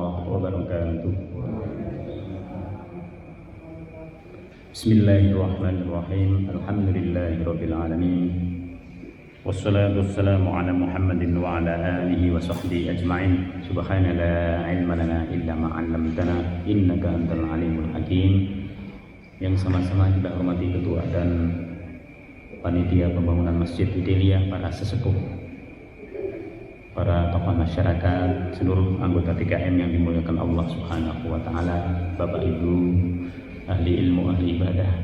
warahmatullahi wabarakatuh. Bismillahirrahmanirrahim. Alhamdulillahirabbil alamin. Wassalatu wassalamu ala Muhammadin wa ala alihi wa sahbihi ajma'in. Subhana la ilma lana illa ma 'allamtana innaka antal alimul hakim. Yang sama-sama kita hormati ketua dan panitia pembangunan Masjid Fideliyah, para sesepuh, para tokoh masyarakat, seluruh anggota TKM yang dimuliakan Allah Subhanahu wa taala, Bapak Ibu, ahli ilmu, ahli ibadah.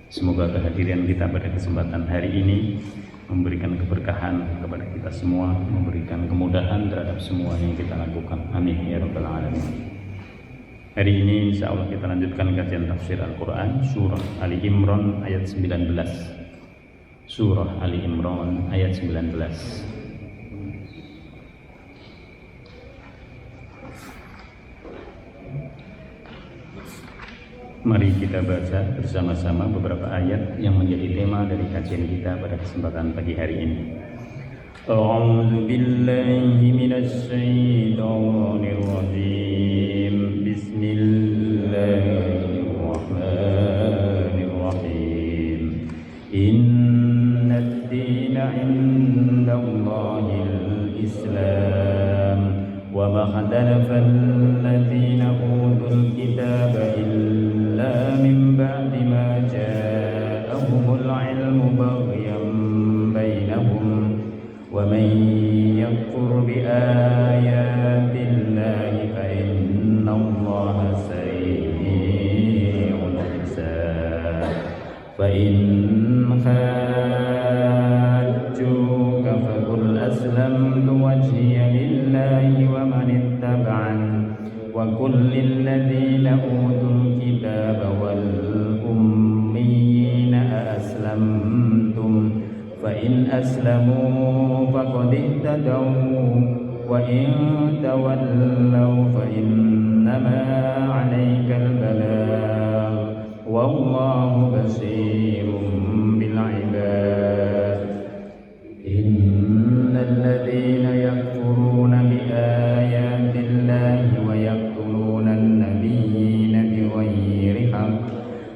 Semoga kehadiran kita pada kesempatan hari ini memberikan keberkahan kepada kita semua, memberikan kemudahan terhadap semua yang kita lakukan. Amin ya rabbal alamin. Hari ini insya Allah kita lanjutkan kajian tafsir Al-Quran surah Ali Imran ayat 19. Surah Ali Imran ayat 19. Mari kita baca bersama-sama beberapa ayat yang menjadi tema dari kajian kita pada kesempatan pagi hari ini. A'udzu billahi minasy syaithanir rajim. Bismillahirrahmanirrahim. Innad dina 'indallahil Islam wa ma ikhtalafa alladziina utul kitaba illa min ba'di ma ja'ahumul 'ilmu baghyan bainahum wa man yakfur bi ayatillahi fa innallaha sari'ul hisab. Fa in hajjuka faqul aslamtu wajhiya lillahi wa man ittaba'an wa qul lil ladzina utul kitaba wal ummiyina aslamtum fa in aslamu faqad ihtadaw wa in tawallaw fa innama 'alaikal balagh wallahu basirum bil 'ibad. Innal ladzina yakfuruna bi ayatillahi wa yaqtuluna an-nabiyyina bighayri haqq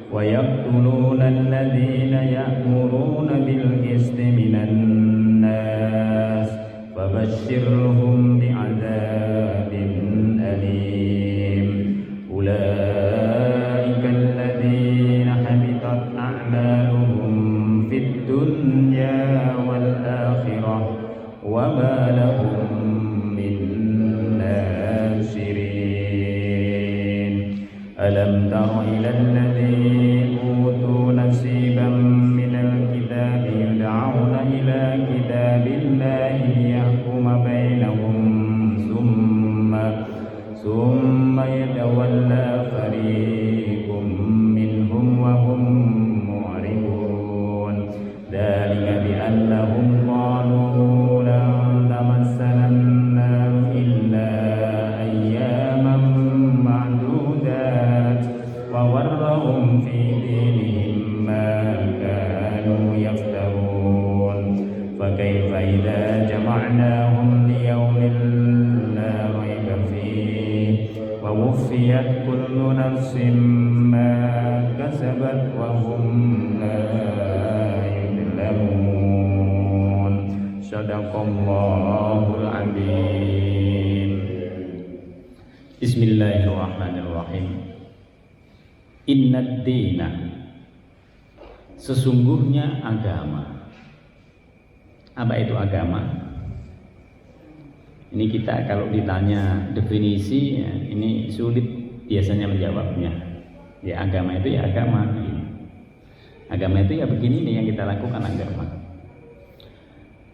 wa yaqtuluna alladhina ya'muruna bil qisti minan nas fabashshirhum bi'adzabin alim. Ulaika alladhina habitat a'maluhum fid dunya wal akhirah wa ma lahum min nasirin. Alam tara ilal ladzi utu nasiban minal kitabi yud'auna ila kitabillahi liyahkuma bainahum thumma yatawalla fariqum minhum wa hum mu'ridun. Dzalika bi annahum qalu lan tamassana an-nar illa ayyaman ma'dudat wa warrahum fi dinihim ma kanu yaftarun. Fa kaifa idza jama'nahum li yawmin la rayba fihi wa wuffiyat kullu nafsin ma kasabat wa hum la yudlamun. Shadaqallahul azim. Bismillahirrahmanirrahim. Innad dina, sesungguhnya agama. Apa itu agama? Ini kita kalau ditanya definisi, ya, ini sulit biasanya menjawabnya. Ya, agama itu ya agama. Agama itu ya begini nih yang kita lakukan agama.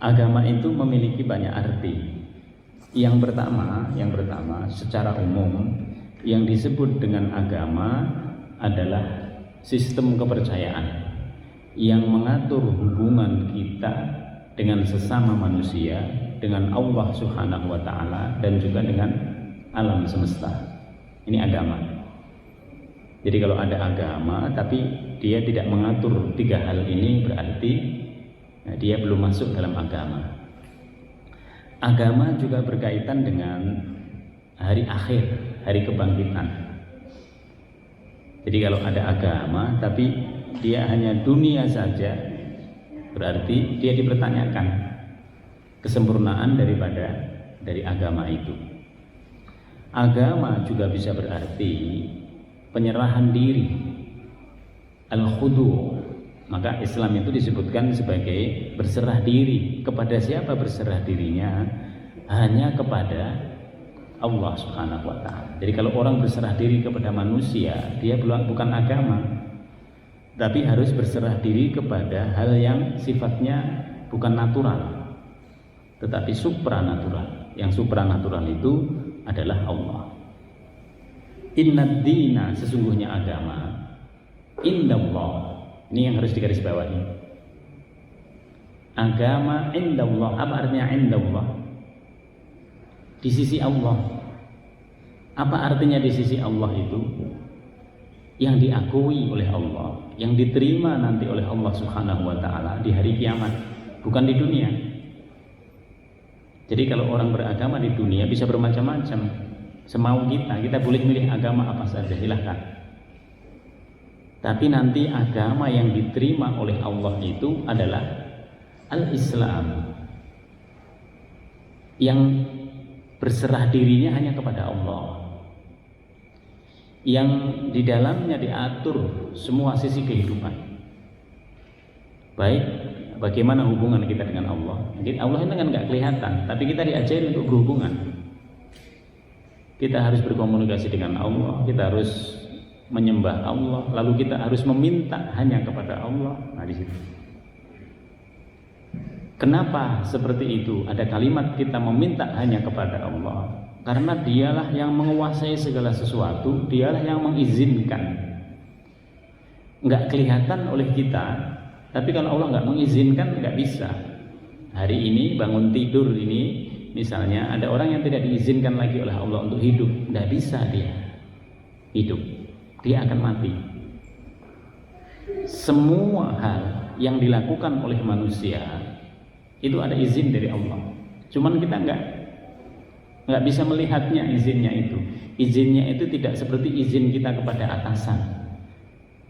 Agama itu memiliki banyak arti. Yang pertama, secara umum yang disebut dengan agama adalah sistem kepercayaan yang mengatur hubungan kita dengan sesama manusia, dengan Allah Subhanahu wa taala, dan juga dengan alam semesta. Ini agama. Jadi kalau ada agama tapi dia tidak mengatur tiga hal ini, berarti dia belum masuk dalam agama. Agama juga berkaitan dengan hari akhir, hari kebangkitan. Jadi kalau ada agama tapi dia hanya dunia saja, berarti dia dipertanyakan kesempurnaan dari agama itu. Agama juga bisa berarti penyerahan diri, al-khudu'. Maka Islam itu disebutkan sebagai berserah diri. Kepada siapa berserah dirinya? Hanya kepada Allah Subhanahu wa ta'ala. Jadi kalau orang berserah diri kepada manusia, dia bukan agama, tapi harus berserah diri kepada hal yang sifatnya bukan natural, tetapi supranatural. Yang supranatural itu adalah Allah. Innad dina, sesungguhnya agama, indallah. Ini yang harus digarisbawahi. Agama indallah. Apa artinya indallah? Di sisi Allah. Apa artinya di sisi Allah itu? Yang diakui oleh Allah, yang diterima nanti oleh Allah Subhanahu wa ta'ala di hari kiamat, bukan di dunia. Jadi kalau orang beragama di dunia bisa bermacam-macam, semau kita boleh milih agama apa saja, silahkan. Tapi nanti agama yang diterima oleh Allah itu adalah al-Islam, yang berserah dirinya hanya kepada Allah, yang di dalamnya diatur semua sisi kehidupan. Baik bagaimana hubungan kita dengan Allah. Jadi Allah itu kan nggak kelihatan, tapi kita diajari untuk berhubungan. Kita harus berkomunikasi dengan Allah, kita harus menyembah Allah, lalu kita harus meminta hanya kepada Allah. Nah di situ. Kenapa seperti itu? Ada kalimat kita meminta hanya kepada Allah, karena dialah yang menguasai segala sesuatu, dialah yang mengizinkan. Nggak kelihatan oleh kita, tapi kalau Allah nggak mengizinkan, nggak bisa. Hari ini bangun tidur ini, misalnya ada orang yang tidak diizinkan lagi oleh Allah untuk hidup, nggak bisa dia hidup, dia akan mati. Semua hal yang dilakukan oleh manusia itu ada izin dari Allah. Cuman kita nggak bisa melihatnya izinnya itu. Izinnya itu tidak seperti izin kita kepada atasan.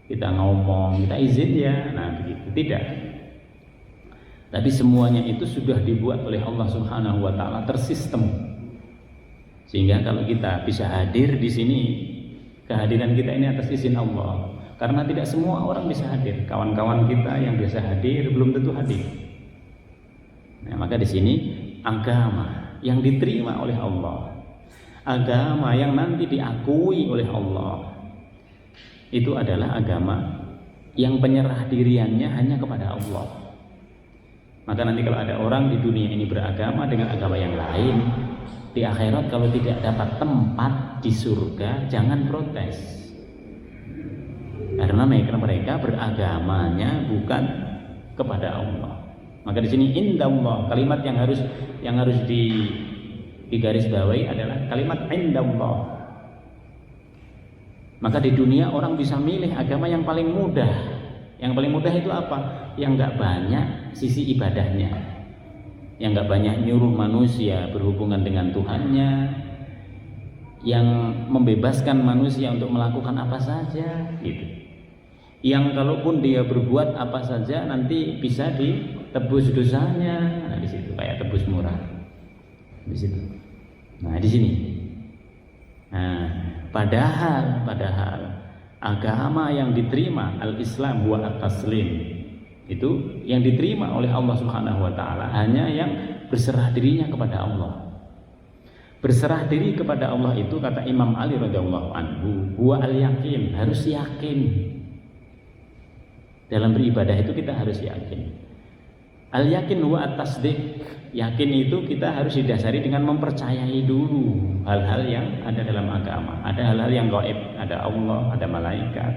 Kita ngomong, kita izin ya, nah begitu, tidak. Tapi semuanya itu sudah dibuat oleh Allah Subhanahu wa ta'ala, tersistem. Sehingga kalau kita bisa hadir di sini, kehadiran kita ini atas izin Allah. Karena tidak semua orang bisa hadir. Kawan-kawan kita yang biasa hadir belum tentu hadir. Nah, maka di sini agama yang diterima oleh Allah, agama yang nanti diakui oleh Allah, itu adalah agama yang penyerah diriannya hanya kepada Allah. Maka nanti kalau ada orang di dunia ini beragama dengan agama yang lain, di akhirat kalau tidak dapat tempat di surga, jangan protes. Karena mereka beragamanya bukan kepada Allah. Maka di sini indallah, kalimat yang harus digarisbawahi adalah kalimat indallah. Maka di dunia orang bisa milih agama yang paling mudah. Yang paling mudah itu apa? Yang nggak banyak sisi ibadahnya, yang nggak banyak nyuruh manusia berhubungan dengan Tuhannya, yang membebaskan manusia untuk melakukan apa saja, gitu. Yang kalaupun dia berbuat apa saja nanti bisa ditebus dosanya. Nah di situ kayak tebus murah. Di situ. Nah di sini. Nah, padahal agama yang diterima al-Islam wa at-taslim itu yang diterima oleh Allah Subhanahu wa ta'ala hanya yang berserah dirinya kepada Allah. Berserah diri kepada Allah itu kata Imam Ali radhiyallahu anhu, huwa al-yakin, harus yakin. Dalam beribadah itu kita harus yakin. Al-yakin huwa at-tasdiq, yakin itu kita harus didasari dengan mempercayai dulu hal-hal yang ada dalam agama. Ada hal-hal yang gaib, ada Allah, ada malaikat.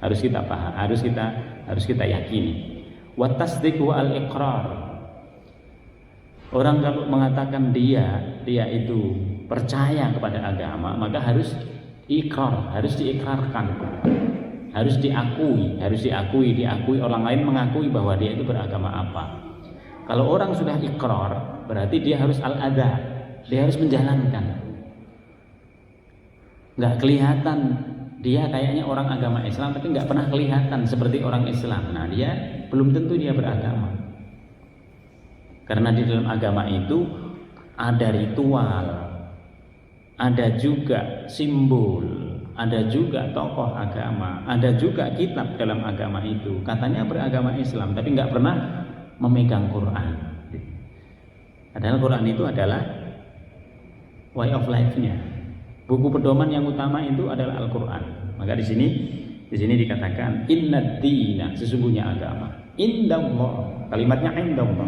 Harus kita paham, harus kita yakini. Wa tasdiq wa al-iqrar. Orang kalau mengatakan dia itu percaya kepada agama, maka harus ikrar, harus diikrarkan. Harus diakui orang lain mengakui bahwa dia itu beragama apa. Kalau orang sudah ikrar, berarti dia harus al-adha, dia harus menjalankan. nggak kelihatan, dia kayaknya orang agama Islam tapi nggak pernah kelihatan seperti orang Islam. Nah, dia belum tentu dia beragama. Karena di dalam agama itu ada ritual, ada juga simbol, ada juga tokoh agama, ada juga kitab dalam agama itu. Katanya beragama Islam tapi nggak pernah memegang Quran. Padahal Quran itu adalah way of life-nya. Buku pedoman yang utama itu adalah Al-Quran. Maka di sini dikatakan innad dina, sesungguhnya agama, indallah, kalimatnya indallah,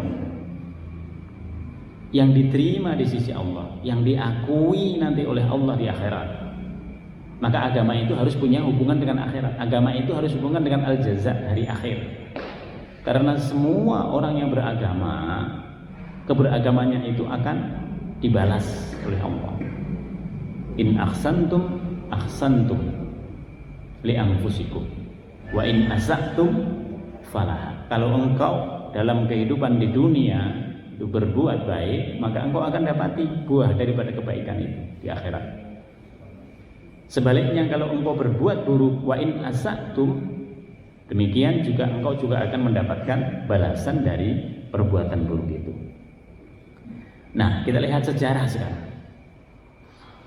yang diterima di sisi Allah, yang diakui nanti oleh Allah di akhirat. Maka agama itu harus punya hubungan dengan akhirat. Agama itu harus hubungan dengan al-jaza, hari akhir. Karena semua orang yang beragama, keberagamannya itu akan dibalas oleh Allah. In ahsantum ahsantum li anfusikum wa in asa'tum falaha. Kalau engkau dalam kehidupan di dunia itu berbuat baik, maka engkau akan dapati buah daripada kebaikan itu di akhirat. Sebaliknya kalau engkau berbuat buruk, wa in asa'tum, demikian juga engkau juga akan mendapatkan balasan dari perbuatan buruk itu. Nah, kita lihat sejarah sekarang.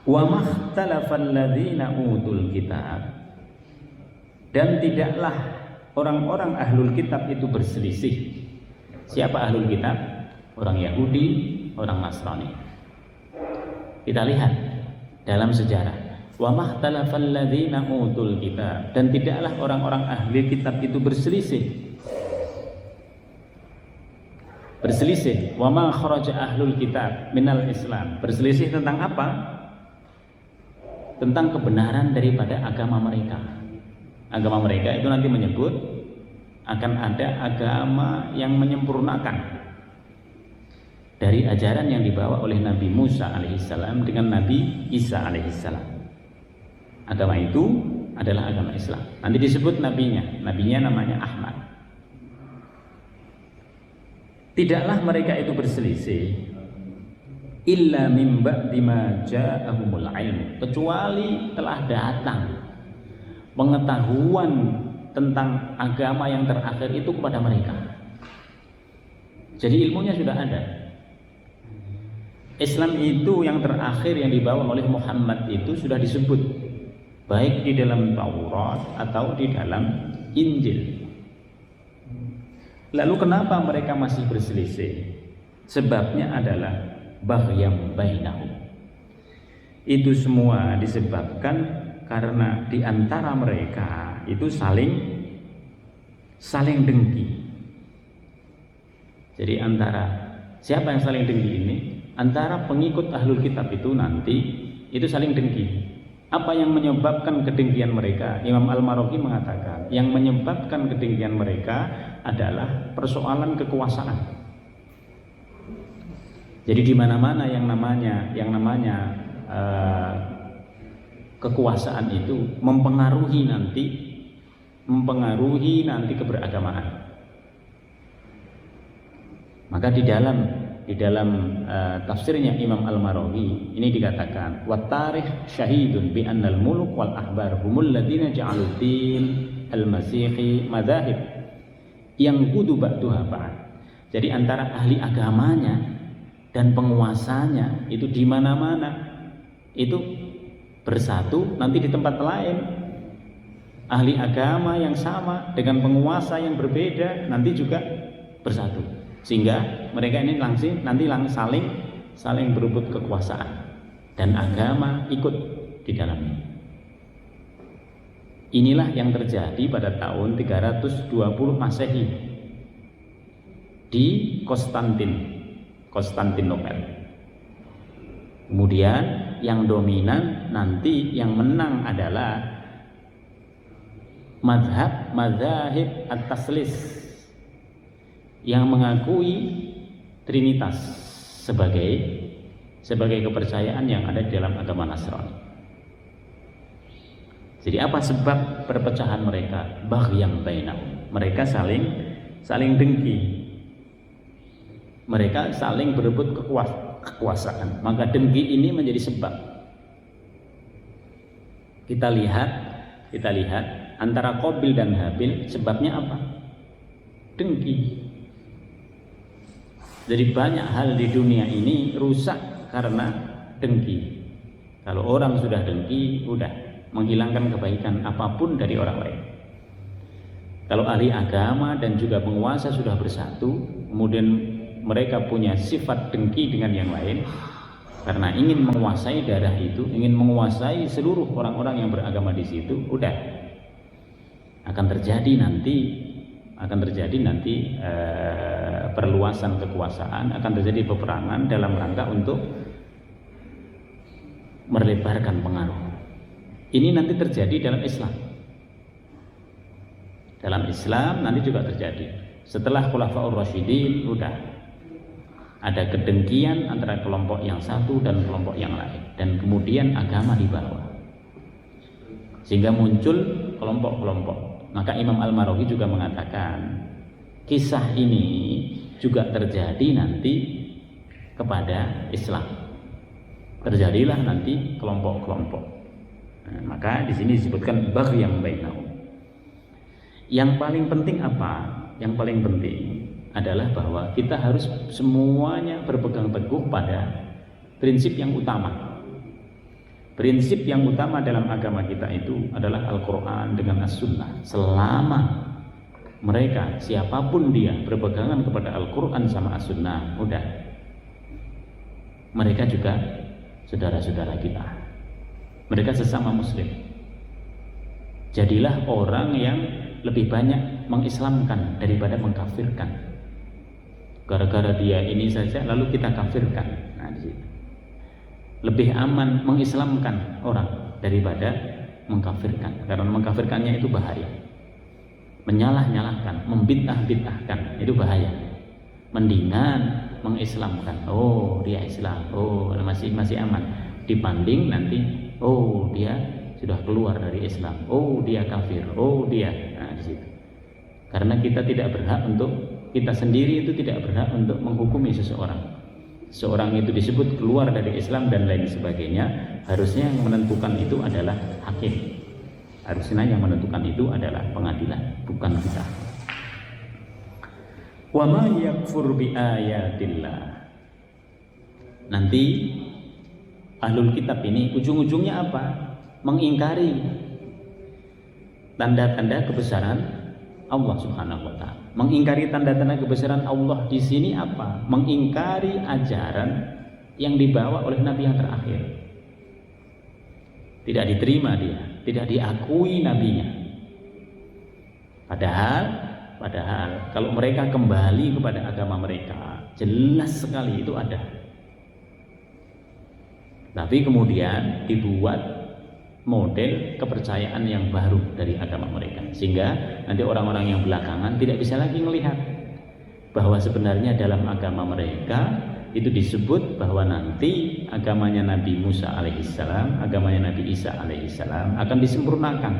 Wa makhtalafal ladzina utul kitab, dan tidaklah orang-orang ahlul kitab itu berselisih. Siapa ahlul kitab? Orang Yahudi, orang Nasrani. Kita lihat dalam sejarah. Wa makhtalafal ladzina utul kitab, dan tidaklah orang-orang ahli kitab itu berselisih. Wa ma kharaja ahlul kitab minal Islam. Berselisih tentang apa? Tentang kebenaran daripada agama mereka. Agama mereka itu nanti menyebut akan ada agama yang menyempurnakan dari ajaran yang dibawa oleh Nabi Musa alaihissalam dengan Nabi Isa alaihissalam. Agama itu adalah agama Islam. Nanti disebut nabinya namanya Ahmad. Tidaklah mereka itu berselisih illa min ba'di ma ja'ahumul ilmu, kecuali telah datang pengetahuan tentang agama yang terakhir itu kepada mereka. Jadi ilmunya sudah ada. Islam itu yang terakhir yang dibawa oleh Muhammad itu sudah disebut baik di dalam Taurat atau di dalam Injil. Lalu kenapa mereka masih berselisih? Sebabnya adalah baghyam bainahum. Itu semua disebabkan karena di antara mereka itu saling dengki. Jadi antara siapa yang saling dengki ini? Antara pengikut ahlul kitab itu nanti itu saling dengki. Apa yang menyebabkan kedengkian mereka? Imam Al-Marwazi mengatakan yang menyebabkan kedengkian mereka adalah persoalan kekuasaan. Jadi di mana-mana yang namanya kekuasaan itu mempengaruhi nanti keberagamaan. Maka di dalam tafsirnya Imam Al-Marwazi ini dikatakan wa tarikh syahidun bi annal muluk wal ahbar humul ladzina ja'alud din al-masihi madzahib yang kudu ba'duha ba'd. Jadi antara ahli agamanya dan penguasanya itu di mana-mana itu bersatu, nanti di tempat lain ahli agama yang sama dengan penguasa yang berbeda nanti juga bersatu, sehingga mereka ini nanti saling berebut kekuasaan dan agama ikut di dalamnya. Inilah yang terjadi pada tahun 320 Masehi di Konstantinopel. Kemudian yang dominan nanti yang menang adalah mazhab at-taslis yang mengakui Trinitas sebagai kepercayaan yang ada di dalam agama Nasrani. Jadi apa sebab perpecahan mereka? Baghyam bainahum. Mereka saling dengki. Mereka saling berebut kekuasaan. Maka dengki ini menjadi sebab. Kita lihat antara Qabil dan Habil sebabnya apa? Dengki. Jadi banyak hal di dunia ini rusak karena dengki. Kalau orang sudah dengki, udah menghilangkan kebaikan apapun dari orang lain. Kalau ahli agama dan juga penguasa sudah bersatu, kemudian mereka punya sifat dengki dengan yang lain, karena ingin menguasai daerah itu, ingin menguasai seluruh orang-orang yang beragama di situ, udah akan terjadi nanti perluasan kekuasaan, akan terjadi peperangan dalam rangka untuk melebarkan pengaruh. Ini nanti terjadi dalam Islam. Dalam Islam nanti juga terjadi. Setelah Khulafaur Rasyidin, udah ada kedengkian antara kelompok yang satu dan kelompok yang lain, dan kemudian agama di bawah, sehingga muncul kelompok-kelompok. Maka Imam Al-Marawi juga mengatakan kisah ini juga terjadi nanti kepada Islam. Terjadilah nanti kelompok-kelompok. Nah, maka di sini disebutkan baghyan bainahum. Yang paling penting apa? Yang paling penting adalah bahwa kita harus semuanya berpegang teguh pada prinsip yang utama. Prinsip yang utama dalam agama kita itu adalah Al-Quran dengan As-Sunnah. Selama mereka, siapapun dia, berpegangan kepada Al-Quran sama As-Sunnah, udah, mereka juga saudara-saudara kita. Mereka sesama Muslim. Jadilah orang yang lebih banyak mengislamkan daripada mengkafirkan. Gara-gara dia ini saja lalu kita kafirkan. Nah, di situ lebih aman mengislamkan orang daripada mengkafirkan, karena mengkafirkannya itu bahaya. Menyalah-nyalahkan, membid'ah-bid'ahkan itu bahaya. Mendingan mengislamkan. Oh, dia Islam. Oh, masih aman. Dibanding nanti, oh, dia sudah keluar dari Islam. Oh, dia kafir. Oh, dia. Nah, di situ. Karena kita tidak berhak untuk, kita sendiri itu tidak berhak untuk menghukumi seseorang. Seorang itu disebut keluar dari Islam dan lain sebagainya, harusnya yang menentukan itu adalah hakim. Harusnya yang menentukan itu adalah pengadilan, bukan kita. Wa ma yakfur bi ayatillah. Nanti ahlul kitab ini ujung-ujungnya apa? Mengingkari tanda-tanda kebesaran Allah Subhanahu wa taala. Mengingkari tanda-tanda kebesaran Allah di sini apa? Mengingkari ajaran yang dibawa oleh nabi yang terakhir. Tidak diterima dia, tidak diakui nabinya. Padahal kalau mereka kembali kepada agama mereka, jelas sekali itu ada. Tapi kemudian dibuat model kepercayaan yang baru dari agama mereka, sehingga nanti orang-orang yang belakangan tidak bisa lagi melihat bahwa sebenarnya dalam agama mereka itu disebut bahwa nanti agamanya Nabi Musa alaihissalam, agamanya Nabi Isa alaihissalam akan disempurnakan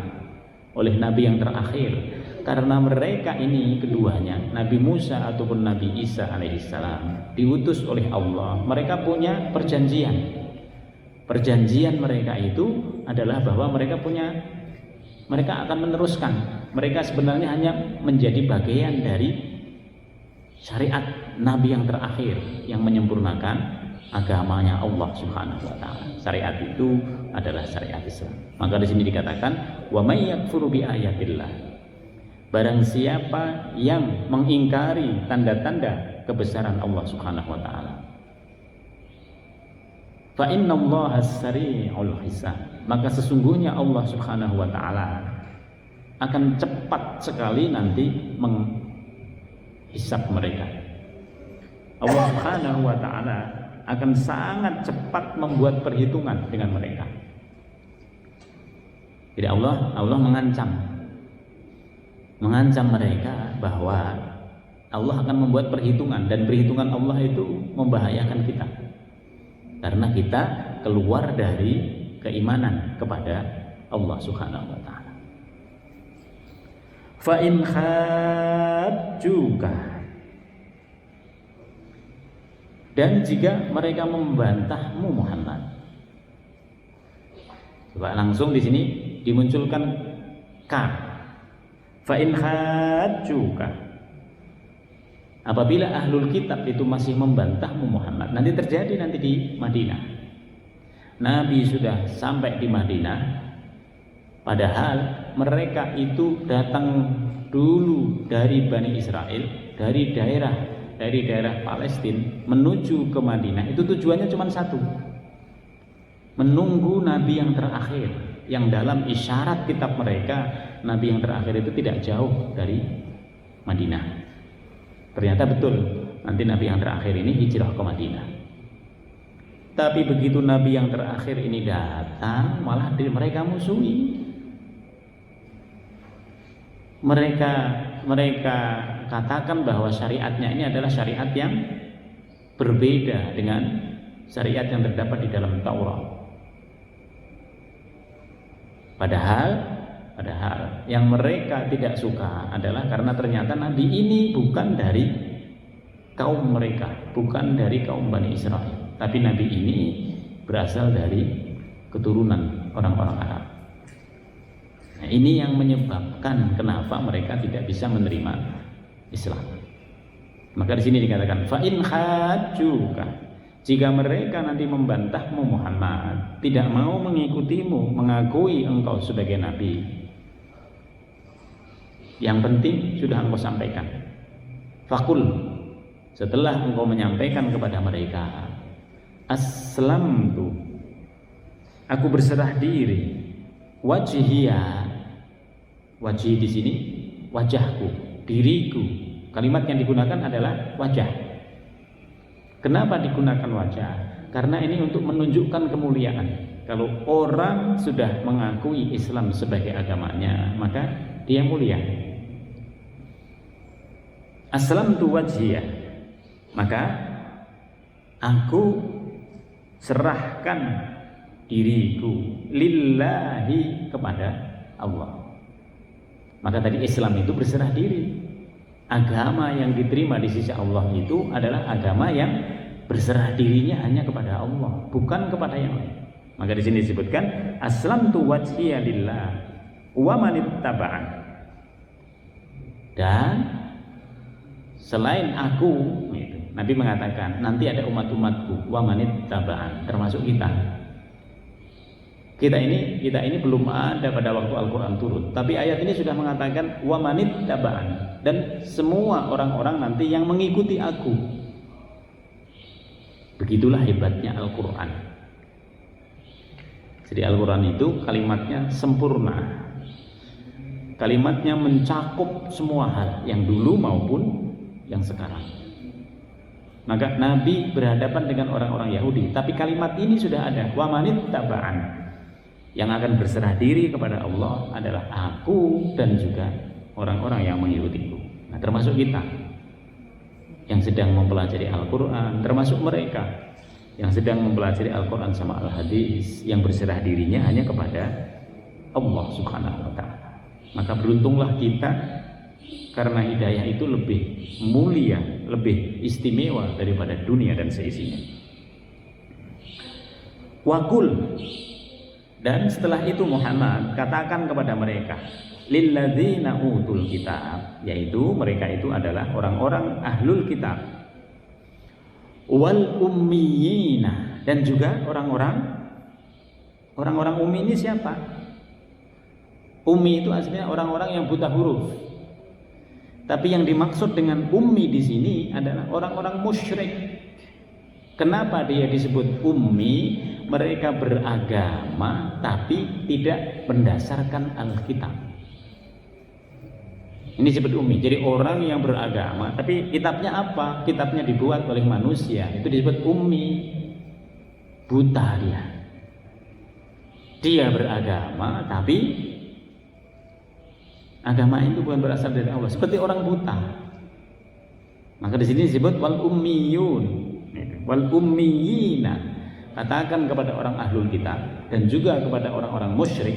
oleh Nabi yang terakhir, karena mereka ini keduanya, Nabi Musa ataupun Nabi Isa alaihissalam, diutus oleh Allah. Mereka punya perjanjian. Perjanjian mereka itu adalah bahwa mereka akan meneruskan. Mereka sebenarnya hanya menjadi bagian dari syariat Nabi yang terakhir yang menyempurnakan agamanya Allah Subhanahu wa taala. Syariat itu adalah syariat Islam. Maka di sini dikatakan wa may yakfuru bi ayatillah. Barang siapa yang mengingkari tanda-tanda kebesaran Allah Subhanahu wa taala, fa innallaha sari'ul hisab, maka sesungguhnya Allah Subhanahu wa taala akan cepat sekali nanti menghisab mereka. Allah Subhanahu wa taala akan sangat cepat membuat perhitungan dengan mereka. Jadi Allah mengancam mereka bahwa Allah akan membuat perhitungan, dan perhitungan Allah itu membahayakan kita. Karena kita keluar dari keimanan kepada Allah Subhanahu wa taala. Fa in hajjuka, dan jika mereka membantahmu Muhammad, Coba langsung di sini dimunculkan ka. Fa in hajjuka. Apabila ahlul kitab itu masih membantahmu Muhammad, nanti terjadi nanti di Madinah. Nabi sudah sampai di Madinah, padahal mereka itu datang dulu dari Bani Israel, dari daerah Palestina menuju ke Madinah. Itu tujuannya cuma satu, menunggu Nabi yang terakhir, yang dalam isyarat kitab mereka Nabi yang terakhir itu tidak jauh dari Madinah. Ternyata betul, nanti Nabi yang terakhir ini hijrah ke Madinah. Tapi begitu Nabi yang terakhir ini datang, malah mereka musuhi. Mereka katakan bahwa syariatnya ini adalah syariat yang berbeda dengan syariat yang terdapat di dalam Taurat. Padahal yang mereka tidak suka adalah karena ternyata Nabi ini bukan dari kaum mereka, bukan dari kaum Bani Israel, tapi Nabi ini berasal dari keturunan orang-orang Arab. Nah, ini yang menyebabkan kenapa mereka tidak bisa menerima Islam. Maka di sini dikatakan fa in hajjuka, jika mereka nanti membantahmu Muhammad, tidak mau mengikutimu, mengakui engkau sebagai nabi, yang penting sudah engkau sampaikan. Fakul, setelah engkau menyampaikan kepada mereka, aslamtu, aku berserah diri, wajhiya, wajhi di sini wajahku, diriku. Kalimat yang digunakan adalah wajah. Kenapa digunakan wajah? Karena ini untuk menunjukkan kemuliaan. Kalau orang sudah mengakui Islam sebagai agamanya, maka dia mulia. Aslamtu wajhiyah, maka aku serahkan diriku lillahi, kepada Allah. Maka tadi Islam itu berserah diri. Agama yang diterima di sisi Allah itu adalah agama yang berserah dirinya hanya kepada Allah, bukan kepada yang lain. Maka di sini disebutkan aslamtu wajhiya lillah wa manittaba'an. Dan selain aku, Nabi mengatakan nanti ada umat-umatku, wa manittaba'an, termasuk kita. Kita ini belum ada pada waktu Al-Quran turun, tapi ayat ini sudah mengatakan wa manittaba'an, dan semua orang-orang nanti yang mengikuti aku. Begitulah hebatnya Al-Quran. Jadi Al-Quran itu kalimatnya sempurna, kalimatnya mencakup semua hal, yang dulu maupun yang sekarang. Maka Nabi berhadapan dengan orang-orang Yahudi, tapi kalimat ini sudah ada, wa manittaba'an. Yang akan berserah diri kepada Allah adalah aku dan juga orang-orang yang mengikutiku. Nah, termasuk kita yang sedang mempelajari Al-Quran, termasuk mereka yang sedang mempelajari Al-Quran sama Al-Hadis, yang berserah dirinya hanya kepada Allah Subhanahu wa Ta'ala. Maka beruntunglah kita, karena hidayah itu lebih mulia, lebih istimewa daripada dunia dan seisinya. Wakul, dan setelah itu Muhammad katakan kepada mereka, lilladzina utul kitab, yaitu mereka itu adalah orang-orang ahlul kitab, wal ummiyina, dan juga orang-orang ummi. Ini siapa? Ummi itu aslinya orang-orang yang buta huruf. Tapi yang dimaksud dengan ummi di sini adalah orang-orang musyrik. Kenapa dia disebut ummi? Mereka beragama tapi tidak berdasarkan Alkitab. Ini disebut ummi. Jadi orang yang beragama tapi kitabnya apa? Kitabnya dibuat oleh manusia. Itu disebut ummi. Buta dia. Dia beragama tapi agama itu bukan berasal dari Allah, seperti orang buta. Maka di sini disebut wal ummiyun, wal ummiyina. Katakan kepada orang ahlul kitab dan juga kepada orang-orang musyrik.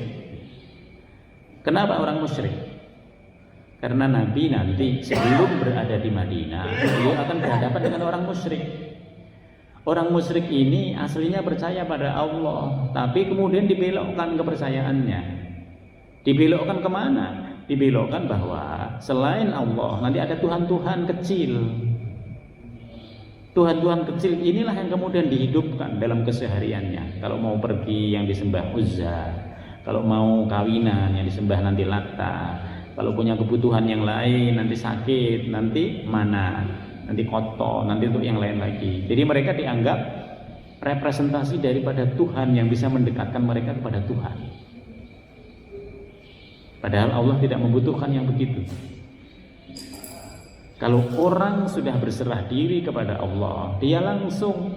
Kenapa orang musyrik? Karena Nabi nanti sebelum berada di Madinah, beliau akan berhadapan dengan orang musyrik. Orang musyrik ini aslinya percaya pada Allah, tapi kemudian dibelokkan kepercayaannya. Dibelokkan kemana? Dibelokkan bahwa selain Allah nanti ada Tuhan-Tuhan kecil. Tuhan-Tuhan kecil inilah yang kemudian dihidupkan dalam kesehariannya. Kalau mau pergi yang disembah Uzza, kalau mau kawinan yang disembah nanti Lata, kalau punya kebutuhan yang lain, nanti sakit, nanti mana, nanti kotor, nanti untuk yang lain lagi. Jadi mereka dianggap representasi daripada Tuhan yang bisa mendekatkan mereka kepada Tuhan. Padahal Allah tidak membutuhkan yang begitu. Kalau orang sudah berserah diri kepada Allah, dia langsung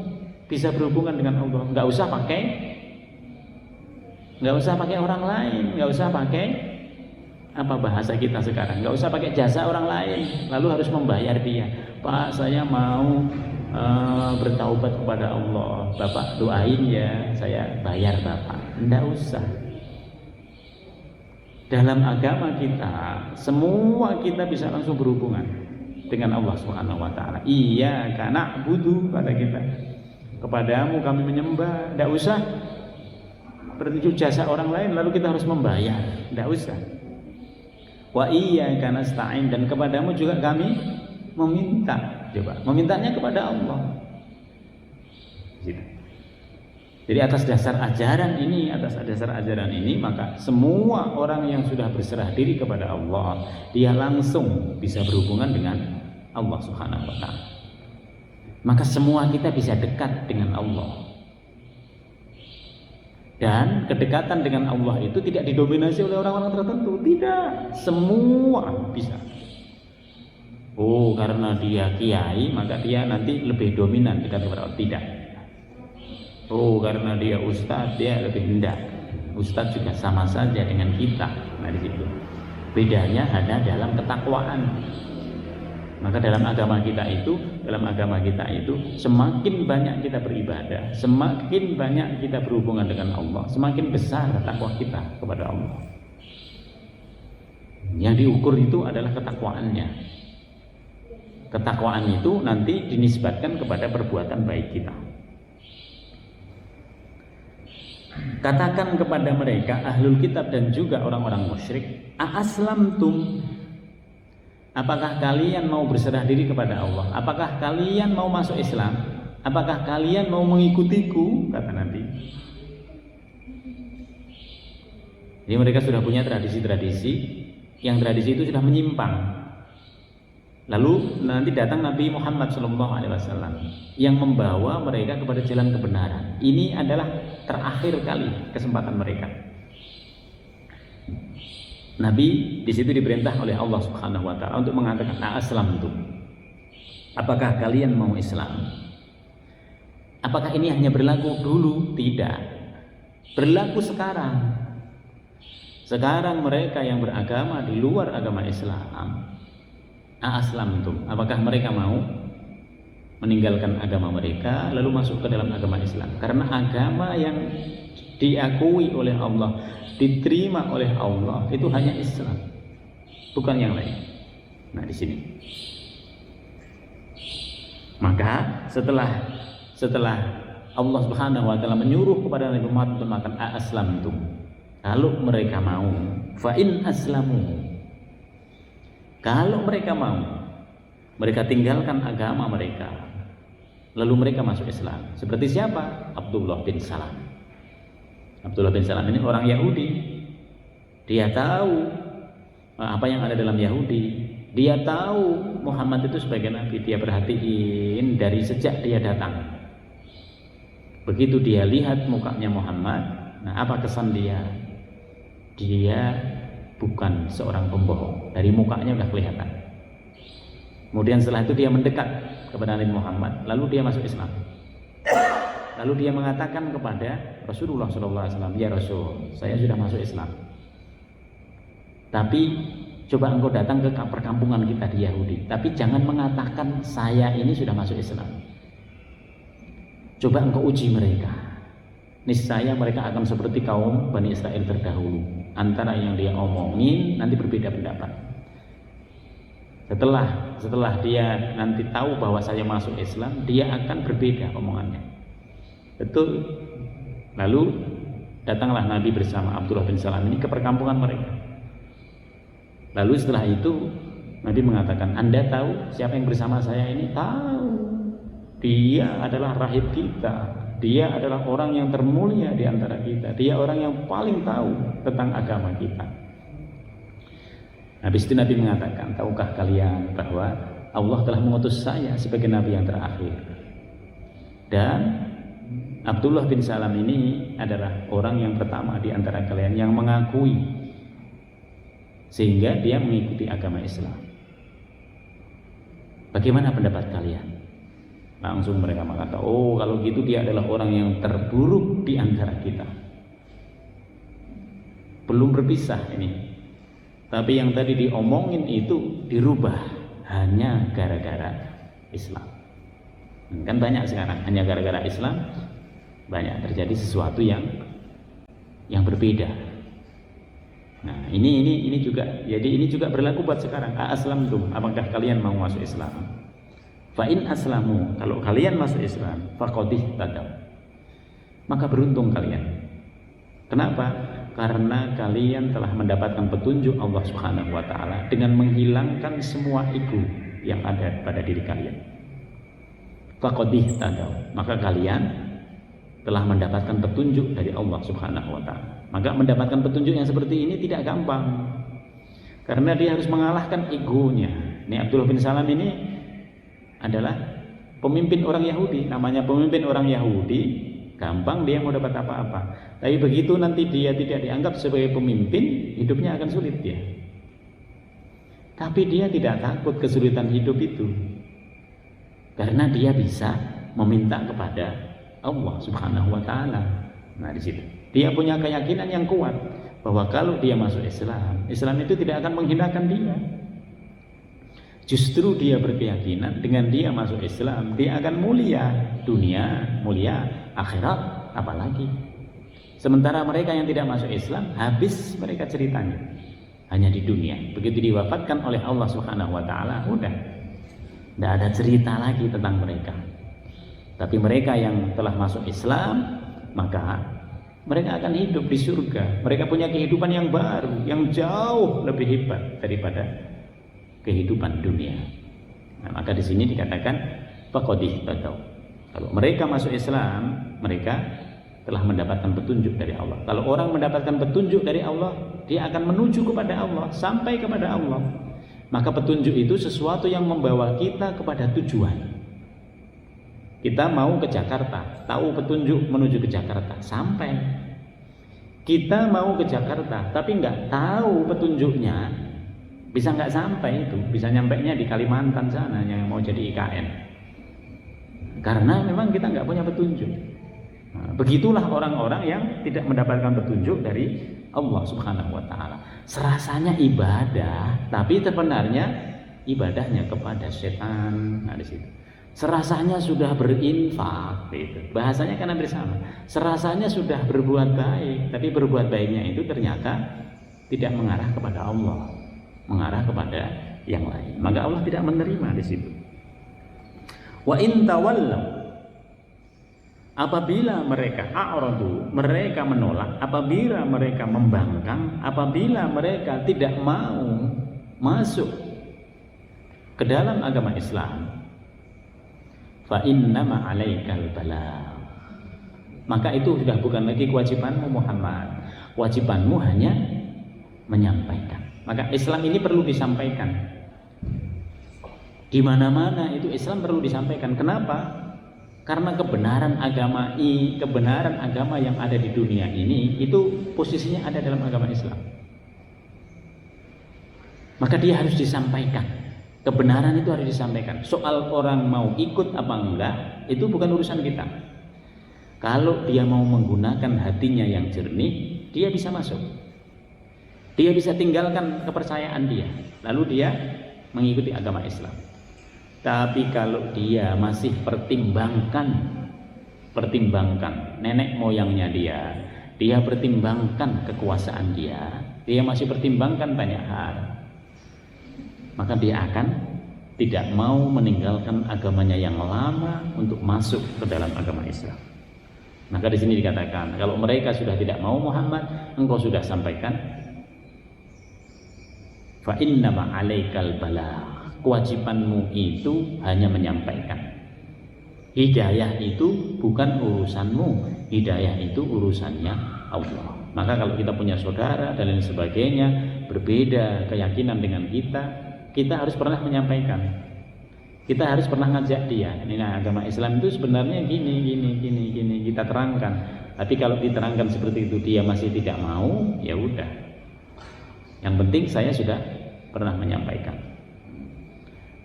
bisa berhubungan dengan Allah. Nggak usah pakai orang lain, nggak usah pakai apa bahasa kita sekarang, nggak usah pakai jasa orang lain, lalu harus membayar dia. Pak, saya mau bertaubat kepada Allah, Bapak doain ya, saya bayar Bapak. Nggak usah. Dalam agama kita, semua kita bisa langsung berhubungan dengan Allah Subhanahu wa taala. Iyyaka na'budu, kata kita. Kepadamu kami menyembah. Tidak usah bertuju jasa orang lain lalu kita harus membayar. Tidak usah. Wa iyyaka nasta'in, dan kepadamu juga kami meminta. Coba, memintanya kepada Allah. Gitu. Jadi atas dasar ajaran ini, maka semua orang yang sudah berserah diri kepada Allah, dia langsung bisa berhubungan dengan Allah Subhanahu wa taala. Maka semua kita bisa dekat dengan Allah. Dan kedekatan dengan Allah itu tidak didominasi oleh orang-orang tertentu, tidak, semua bisa. Oh, karena dia kiai, maka dia nanti lebih dominan dekat kepada Allah. Tidak. Oh, karena dia ustadz, dia lebih hendak. Ustadz juga sama saja dengan kita. Nah, di situ bedanya ada dalam ketakwaan. Maka dalam agama kita itu semakin banyak kita beribadah, semakin banyak kita berhubungan dengan Allah, semakin besar takwa kita kepada Allah. Yang diukur itu adalah ketakwaannya. Ketakwaan itu nanti dinisbatkan kepada perbuatan baik kita. Katakan kepada mereka ahlul kitab dan juga orang-orang musyrik, "A'aslamtum?" Apakah kalian mau berserah diri kepada Allah? Apakah kalian mau masuk Islam? Apakah kalian mau mengikutiku? Kata Nabi. Jadi mereka sudah punya tradisi-tradisi, yang tradisi itu sudah menyimpang. Lalu nanti datang Nabi Muhammad SAW yang membawa mereka kepada jalan kebenaran. Ini adalah terakhir kali kesempatan mereka. Nabi di situ diperintah oleh Allah Subhanahu wa taala untuk mengatakan aslamtu. Apakah kalian mau Islam? Apakah ini hanya berlaku dulu? Tidak. Berlaku sekarang. Sekarang mereka yang beragama di luar agama Islam, aslamtum. Apakah mereka mau meninggalkan agama mereka lalu masuk ke dalam agama Islam? Karena agama yang diakui oleh Allah, diterima oleh Allah itu hanya Islam, bukan yang lain. Nah, di sini. Maka setelah Allah Subhanahu wa taala menyuruh kepada Nabi Muhammad untuk mengatakan aslamtum, kalau mereka mau, fa in aslamu, kalau mereka mau, mereka tinggalkan agama mereka lalu mereka masuk Islam. Seperti siapa? Abdullah bin Salam. Abdullah bin Salam ini orang Yahudi. Dia tahu apa yang ada dalam Yahudi. Dia tahu Muhammad itu sebagai nabi. Dia perhatiin dari sejak dia datang. Begitu dia lihat mukanya Muhammad, nah apa kesan dia? Dia bukan seorang pembohong. Dari mukanya sudah kelihatan. Kemudian setelah itu dia mendekat kepada Nabi Muhammad, lalu dia masuk Islam. Lalu dia mengatakan kepada Rasulullah SAW, "Ya Rasul, saya sudah masuk Islam. Tapi coba engkau datang ke perkampungan kita di Yahudi. Tapi jangan mengatakan saya ini sudah masuk Islam. Coba engkau uji mereka. Niscaya mereka akan seperti kaum Bani Israel terdahulu. Antara yang dia omongin nanti berbeda pendapat. Setelah dia nanti tahu bahwa saya masuk Islam, dia akan berbeda omongannya. Betul. Lalu datanglah Nabi bersama Abdullah bin Salam ini ke perkampungan mereka. Lalu setelah itu Nabi mengatakan, Anda tahu siapa yang bersama saya ini? Tahu. Dia adalah rahib kita. Dia adalah orang yang termulia di antara kita. Dia orang yang paling tahu tentang agama kita. Habis itu Nabi mengatakan, tahukah kalian bahwa Allah telah mengutus saya sebagai Nabi yang terakhir. Dan Abdullah bin Salam ini adalah orang yang pertama di antara kalian yang mengakui, sehingga dia mengikuti agama Islam. Bagaimana pendapat kalian? Langsung mereka mengatakan, oh kalau gitu dia adalah orang yang terburuk di antara kita. Belum berpisah ini. Tapi yang tadi diomongin itu dirubah hanya gara-gara Islam. Kan banyak sekarang, hanya gara-gara Islam banyak terjadi sesuatu yang berbeda. Nah, ini juga, jadi ini juga berlaku buat sekarang. Aslamtum, apakah kalian mau masuk Islam? Fa in aslamu, kalau kalian masuk Islam, faqad ihtadaw, maka beruntung kalian. Kenapa? Karena kalian telah mendapatkan petunjuk Allah Subhanahu wa taala dengan menghilangkan semua ego yang ada pada diri kalian. Faqad ihtadaw, maka kalian telah mendapatkan petunjuk dari Allah Subhanahu wa taala. Maka mendapatkan petunjuk yang seperti ini tidak gampang. Karena dia harus mengalahkan egonya. Ini Abdullah bin Salam ini adalah pemimpin orang Yahudi. Namanya pemimpin orang Yahudi, gampang dia mau dapat apa-apa. Tapi begitu nanti dia tidak dianggap sebagai pemimpin, hidupnya akan sulit dia. Tapi dia tidak takut kesulitan hidup itu. Karena dia bisa meminta kepada Allah Subhanahu wa taala. Nah, di situ dia punya keyakinan yang kuat bahwa kalau dia masuk Islam, Islam itu tidak akan menghinakan dia. Justru dia berkeyakinan dengan dia masuk Islam, dia akan mulia dunia, mulia akhirat, apalagi. Sementara mereka yang tidak masuk Islam, habis mereka ceritanya hanya di dunia. Begitu diwafatkan oleh Allah Subhanahu wa taala, udah tidak ada cerita lagi tentang mereka. Tapi mereka yang telah masuk Islam, maka mereka akan hidup di surga. Mereka punya kehidupan yang baru, yang jauh lebih hebat daripada kehidupan dunia. Nah, maka di sini dikatakan faqad ihtadaw. Kalau mereka masuk Islam, mereka telah mendapatkan petunjuk dari Allah. Kalau orang mendapatkan petunjuk dari Allah, dia akan menuju kepada Allah, sampai kepada Allah. Maka petunjuk itu sesuatu yang membawa kita kepada tujuan. Kita mau ke Jakarta, tahu petunjuk menuju ke Jakarta, sampai. Kita mau ke Jakarta, tapi nggak tahu petunjuknya, bisa nggak sampai itu, bisa nyampainya di Kalimantan sana yang mau jadi IKN. Karena memang kita nggak punya petunjuk. Nah, begitulah orang-orang yang tidak mendapatkan petunjuk dari Allah Subhanahu wa taala. Serasanya ibadah, tapi sebenarnya ibadahnya kepada setan. Nah, di situ. Serasanya sudah berinfak, gitu. Bahasanya kan hampir sama. Serasanya sudah berbuat baik, tapi berbuat baiknya itu ternyata tidak mengarah kepada Allah, mengarah kepada yang lain. Maka Allah tidak menerima di situ. Wa in tawallaw, apabila mereka a'radu, mereka menolak, apabila mereka membangkang, apabila mereka tidak mau masuk ke dalam agama Islam, fa innama 'alaikal balagh, maka itu sudah bukan lagi kewajibanmu Muhammad. Kewajibanmu hanya menyampaikan. Maka Islam ini perlu disampaikan. Di mana-mana itu Islam perlu disampaikan. Kenapa? Karena kebenaran agama yang ada di dunia ini itu posisinya ada dalam agama Islam. Maka dia harus disampaikan. Kebenaran itu harus disampaikan. Soal orang mau ikut apa enggak, itu bukan urusan kita. Kalau dia mau menggunakan hatinya yang jernih, dia bisa masuk. Dia bisa tinggalkan kepercayaan dia, lalu dia mengikuti agama Islam. Tapi kalau dia masih pertimbangkan nenek moyangnya dia pertimbangkan kekuasaan dia masih pertimbangkan banyak hal. maka dia akan tidak mau meninggalkan agamanya yang lama untuk masuk ke dalam agama Islam. Maka di sini dikatakan, kalau mereka sudah tidak mau Muhammad, engkau sudah sampaikan, fa innama 'alaikal balagh, kewajibanmu itu hanya menyampaikan. Hidayah itu bukan urusanmu, hidayah itu urusannya Allah. Maka kalau kita punya saudara dan lain sebagainya, berbeda keyakinan dengan kita harus pernah menyampaikan. Kita harus pernah ngajak dia. Ini agama Islam itu sebenarnya gini, kita terangkan. Tapi kalau diterangkan seperti itu dia masih tidak mau, ya udah. Yang penting saya sudah pernah menyampaikan.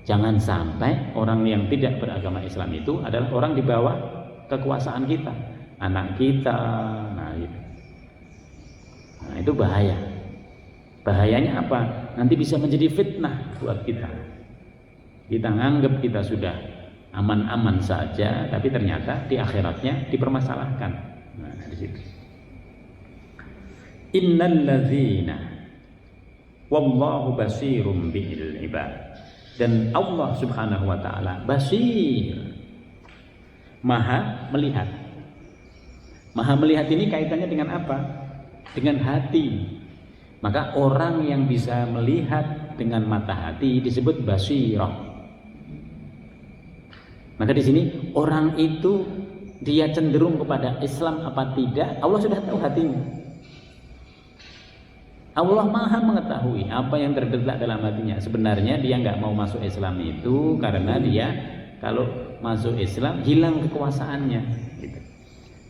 Jangan sampai orang yang tidak beragama Islam itu adalah orang di bawah kekuasaan kita, anak kita, nah itu bahaya. Bahayanya apa? Nanti bisa menjadi fitnah buat kita. Kita anggap kita sudah aman-aman saja, tapi ternyata di akhiratnya dipermasalahkan. Nah, di situ. Innal ladzina wallahu basirum bil ibad. Dan Allah Subhanahu wa taala basir, maha melihat. Maha melihat ini kaitannya dengan apa? Dengan hati. Maka orang yang bisa melihat dengan mata hati disebut basirah. Maka di sini orang itu dia cenderung kepada Islam apa tidak, Allah sudah tahu hatinya. Allah maha mengetahui apa yang terdetak dalam hatinya. Sebenarnya dia nggak mau masuk Islam itu karena dia kalau masuk Islam hilang kekuasaannya. Gitu.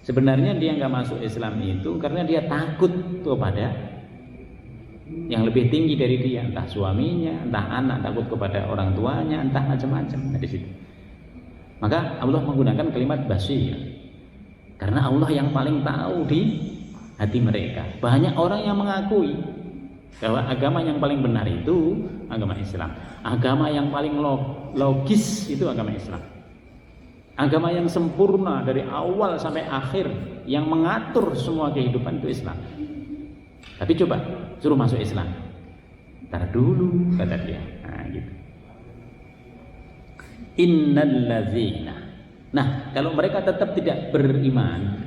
Sebenarnya dia nggak masuk Islam itu karena dia takut kepada yang lebih tinggi dari dia, entah suaminya, entah anak, takut kepada orang tuanya, entah macam-macam. Nah, di situ. Maka Allah menggunakan kalimat basir karena Allah yang paling tahu di hati mereka. Banyak orang yang mengakui bahwa agama yang paling benar itu agama Islam, agama yang paling logis itu agama Islam, agama yang sempurna dari awal sampai akhir yang mengatur semua kehidupan itu Islam. Tapi coba suruh masuk Islam, ntar dulu kata dia. Nah, gitu. Innal ladzina. Nah, kalau mereka tetap tidak beriman,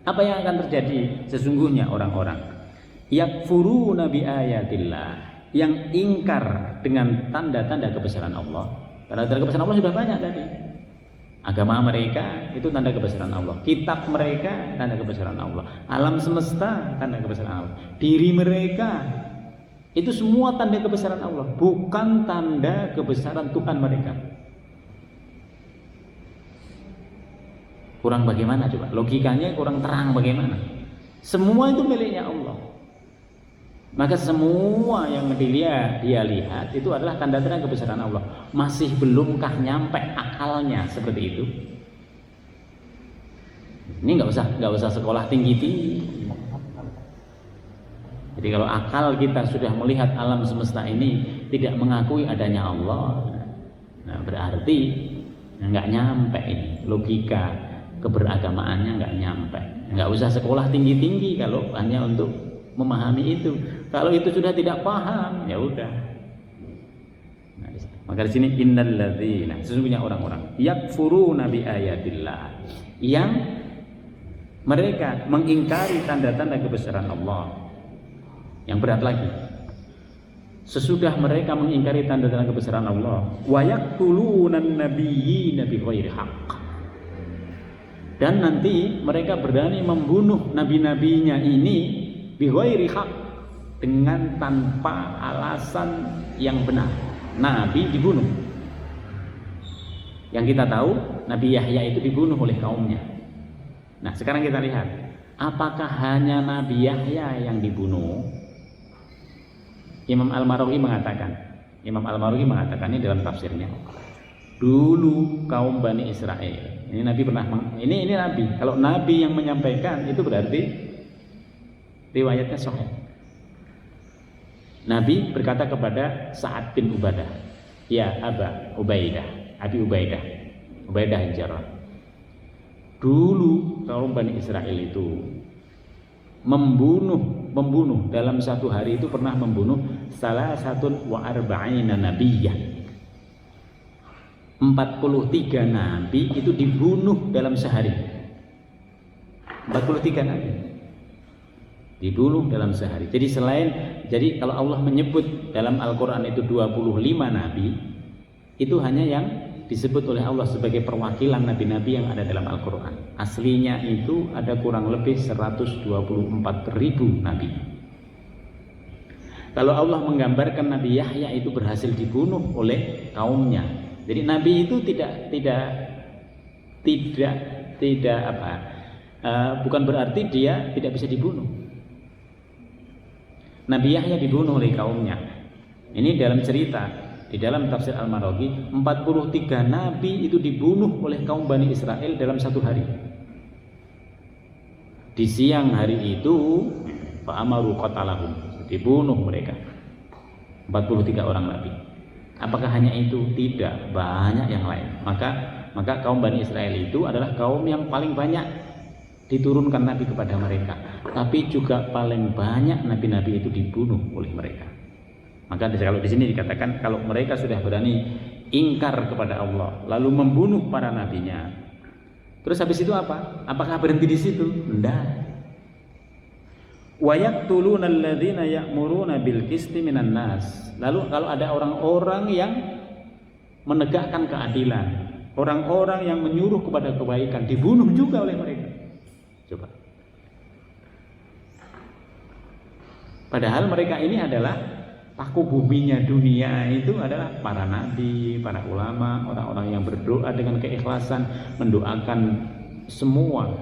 apa yang akan terjadi? Sesungguhnya orang-orang yakfuruna bi ayatillah, yang ingkar dengan tanda-tanda kebesaran Allah. Tanda-tanda kebesaran Allah sudah banyak tadi. Agama mereka itu tanda kebesaran Allah, kitab mereka tanda kebesaran Allah, alam semesta tanda kebesaran Allah, diri mereka itu semua tanda kebesaran Allah, bukan tanda kebesaran Tuhan mereka. Kurang bagaimana coba? Logikanya kurang terang bagaimana? Semua itu miliknya Allah. Maka semua yang dia lihat itu adalah tanda-tanda kebesaran Allah. Masih belumkah nyampe akalnya seperti itu? Ini nggak usah sekolah tinggi. Jadi kalau akal kita sudah melihat alam semesta ini tidak mengakui adanya Allah, nah berarti nggak nyampe ini logika keberagamaannya, nggak nyampe. Nggak usah sekolah tinggi kalau hanya untuk memahami itu. Kalau itu sudah tidak paham, ya udah. Nah, maka di sini innal ladzina, sesungguhnya orang-orang yakfuruna bi ayatillah, yang mereka mengingkari tanda-tanda kebesaran Allah. Yang berat lagi, sesudah mereka mengingkari tanda-tanda kebesaran Allah, wa yaqtulunan nabiyyina bighairi haqq, dan nanti mereka berani membunuh nabi-nabinya ini bighairi haq, dengan tanpa alasan yang benar. Nabi dibunuh. Yang kita tahu Nabi Yahya itu dibunuh oleh kaumnya. Nah sekarang kita lihat, apakah hanya Nabi Yahya yang dibunuh? Imam Al-Marwazi mengatakan ini dalam tafsirnya, dulu kaum Bani Israel, ini Nabi pernah ini Nabi. Kalau Nabi yang menyampaikan itu berarti riwayatnya sahih. Nabi berkata kepada Sa'ad bin Ubadah, ya Aba Ubaidah, Abi Ubaidah Al-Jarrah, dulu kaum Bani Israel itu membunuh membunuh dalam satu hari itu pernah membunuh salah satu wa arba'ina nabiyyah. 43 nabi itu dibunuh dalam sehari. 43 nabi dibunuh dalam sehari. Jadi kalau Allah menyebut dalam Al-Qur'an itu 25 nabi, itu hanya yang disebut oleh Allah sebagai perwakilan nabi-nabi yang ada dalam Al-Qur'an. Aslinya itu ada kurang lebih 124.000 nabi. Kalau Allah menggambarkan Nabi Yahya itu berhasil dibunuh oleh kaumnya. Jadi nabi itu bukan berarti dia tidak bisa dibunuh. Nabi Yahya dibunuh oleh kaumnya. Ini dalam cerita di dalam tafsir Al-Maraghi, 43 nabi itu dibunuh oleh kaum Bani Israel dalam satu hari. Di siang hari itu fa'amaru qatalahum, dibunuh mereka 43 orang nabi. Apakah hanya itu? Tidak, banyak yang lain. Maka kaum Bani Israel itu adalah kaum yang paling banyak diturunkan nabi kepada mereka, tapi juga paling banyak nabi-nabi itu dibunuh oleh mereka. Maka kalau di sini dikatakan kalau mereka sudah berani ingkar kepada Allah lalu membunuh para nabinya, terus habis itu apa? Apakah berhenti di situ? Tidak. Wa yaqtuluna alladzina ya'muruna bil qisti minan nas. Lalu kalau ada orang-orang yang menegakkan keadilan, orang-orang yang menyuruh kepada kebaikan, dibunuh juga oleh mereka. Coba. Padahal mereka ini adalah paku buminya dunia, itu adalah para nabi, para ulama, orang-orang yang berdoa dengan keikhlasan, mendoakan semua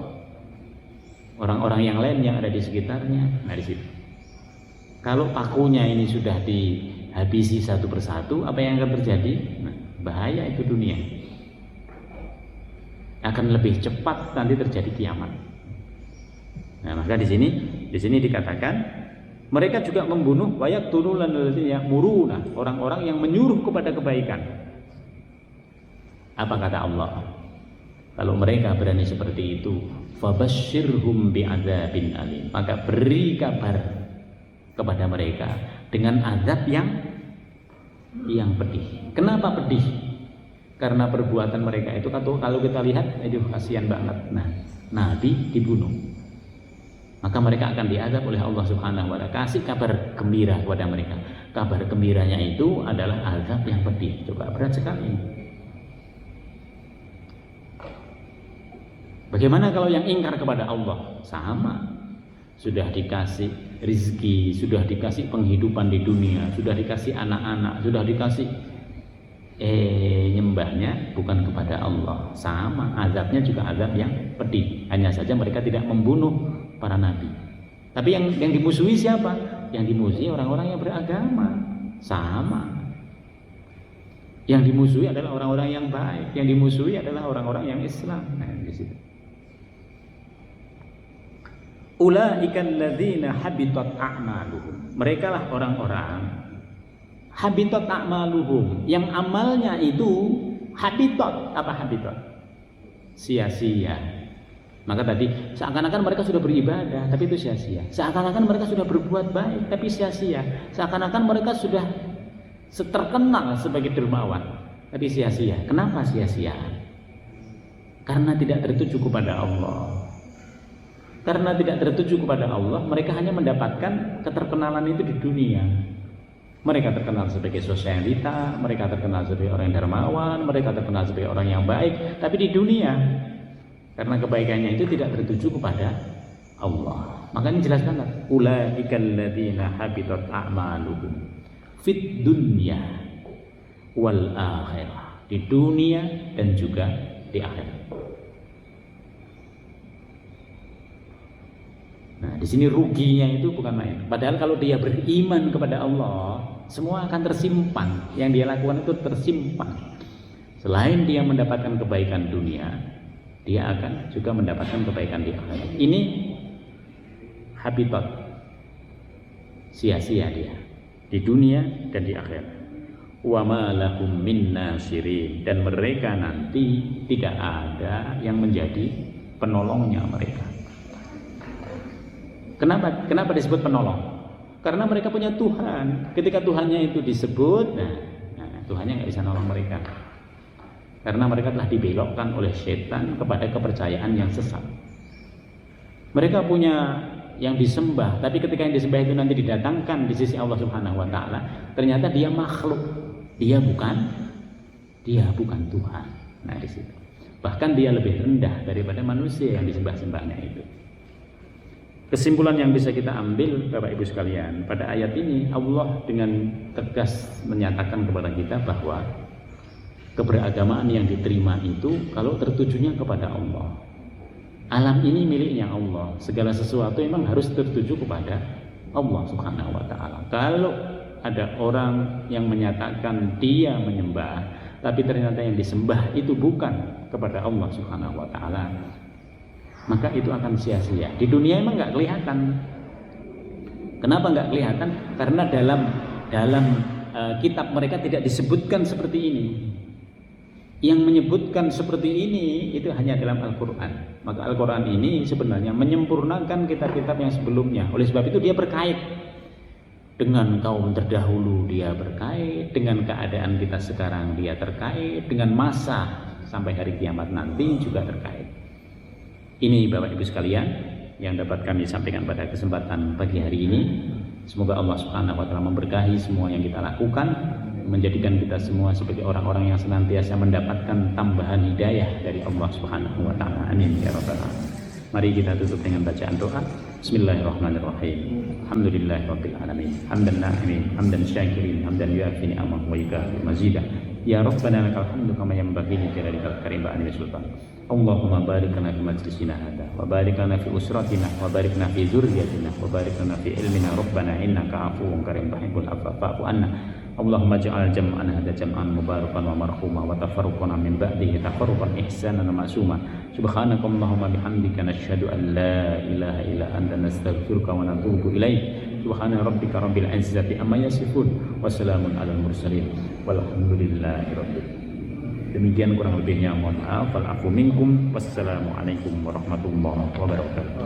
orang-orang yang lain yang ada di sekitarnya. Nah, di situ. Kalau pakunya ini sudah dihabisi satu persatu, apa yang akan terjadi? Nah, bahaya itu dunia. Akan lebih cepat nanti terjadi kiamat. Nah, maka di sini dikatakan mereka juga membunuh wa yaqtuluna alladzina ya'muruna, orang-orang yang menyuruh kepada kebaikan. Apa kata Allah? Kalau mereka berani seperti itu, fabasyirhum bi'adzabin alim, maka beri kabar kepada mereka dengan azab yang pedih. Kenapa pedih? Karena perbuatan mereka itu kalau kita lihat, aduh kasihan banget. Nah, nabi dibunuh, maka mereka akan diazab oleh Allah Subhanahu wa Ta'ala. Kasih kabar gembira kepada mereka. Kabar gembiranya itu adalah azab yang pedih. Coba, berat sekali. Bagaimana kalau yang ingkar kepada Allah? Sama, sudah dikasih rizki, sudah dikasih penghidupan di dunia, sudah dikasih anak-anak, sudah dikasih nyembahnya bukan kepada Allah. Sama, azabnya juga azab yang pedih. Hanya saja mereka tidak membunuh para nabi. Tapi yang dimusuhi siapa? Yang dimusuhi orang-orang yang beragama. Sama. Yang dimusuhi adalah orang-orang yang baik. Yang dimusuhi adalah orang-orang yang Islam. Nah, di situ. Ulaika alladzina habitat a'maluhum. Mereka lah orang-orang habitat a'maluhum, yang amalnya itu habitat. Apa habitat? Sia-sia. Maka tadi seakan-akan mereka sudah beribadah tapi itu sia-sia. Seakan-akan mereka sudah berbuat baik tapi sia-sia. Seakan-akan mereka sudah terkenal sebagai dermawan tapi sia-sia. Kenapa sia-sia? Karena tidak tertuju kepada Allah. Karena tidak tertuju kepada Allah, mereka hanya mendapatkan keterkenalan itu di dunia. Mereka terkenal sebagai sosialita, mereka terkenal sebagai orang yang dermawan, mereka terkenal sebagai orang yang baik, tapi di dunia karena kebaikannya itu tidak tertuju kepada Allah. Makanya jelaskan, ulaikal ladzina habitat a'maluhum fit dunya wal akhirah, di dunia dan juga di akhirat. Nah, di sini ruginya itu bukan main. Padahal kalau dia beriman kepada Allah, semua akan tersimpan. Yang dia lakukan itu tersimpan. Selain dia mendapatkan kebaikan dunia, dia akan juga mendapatkan kebaikan di akhirat. Ini habitat, sia-sia dia di dunia dan di akhirat. Wa ma lahum min nasirin, dan mereka nanti tidak ada yang menjadi penolongnya mereka. Kenapa disebut penolong? Karena mereka punya Tuhan. Ketika Tuhannya itu disebut, nah Tuhannya nggak bisa nolong mereka. Karena mereka telah dibelokkan oleh setan kepada kepercayaan yang sesat. Mereka punya yang disembah, tapi ketika yang disembah itu nanti didatangkan di sisi Allah Subhanahu wa taala, ternyata dia makhluk. Dia bukan Tuhan. Nah, di situ. Bahkan dia lebih rendah daripada manusia yang disembah-sembahnya itu. Kesimpulan yang bisa kita ambil, Bapak Ibu sekalian, pada ayat ini Allah dengan tegas menyatakan kepada kita bahwa keberagamaan yang diterima itu kalau tertujunya kepada Allah. Alam ini miliknya Allah. Segala sesuatu memang harus tertuju kepada Allah Subhanahu wa taala. Kalau ada orang yang menyatakan dia menyembah, tapi ternyata yang disembah itu bukan kepada Allah Subhanahu wa taala, maka itu akan sia-sia. Di dunia emang nggak kelihatan. Kenapa nggak kelihatan? Karena dalam kitab mereka tidak disebutkan seperti ini. Yang menyebutkan seperti ini itu hanya dalam Al-Quran. Maka Al-Quran ini sebenarnya menyempurnakan kitab-kitab yang sebelumnya. Oleh sebab itu dia berkait dengan kaum terdahulu, dia berkait dengan keadaan kita sekarang, dia terkait dengan masa sampai hari kiamat nanti juga terkait. Ini Bapak Ibu sekalian yang dapat kami sampaikan pada kesempatan pagi hari ini. Semoga Allah Subhanahu wa taala memberkahi semua yang kita lakukan, menjadikan kita semua sebagai orang-orang yang senantiasa mendapatkan tambahan hidayah dari Allah Subhanahu wa taala. Amin ya rabbal alamin. Mari kita tutup dengan bacaan doa. Bismillahirrahmanirrahim. Alhamdulillahirabbil alamin. Hamdan na'imin, hamdan syakirin, hamdan yu'afi ni'amahu wa yukafi mazidah. Ya Rabbana lakal hamdu kama yanbaghi li jalalika karim wa anil sultan. Allahumma barik lana fi majlisina hadha wa barik lana fi usratina wa barik lana fi dzurriyyatina wa barik lana fi ilmina rabbana innaka afuwwun karim tuhibbul afwa fa'fu anna. Allahumma ja'al jam'ana hadha jam'an mubarakan wa marhuma wa tafarruqana min ba'dihi tafarruqan ihsanan wa ma'suma. Subhanaka Allahumma bihamdika nasyhadu an la ilaha illa anta nastaghfiruka wa natubu ilaik. Subhana rabbika rabbil izzati amma yasifun wa salamun alal mursalin walhamdulillahi rabbil. Demikian kurang lebihnya, mohon maaf. Wal afu minkum. Wassalamualaikum warahmatullahi wabarakatuh.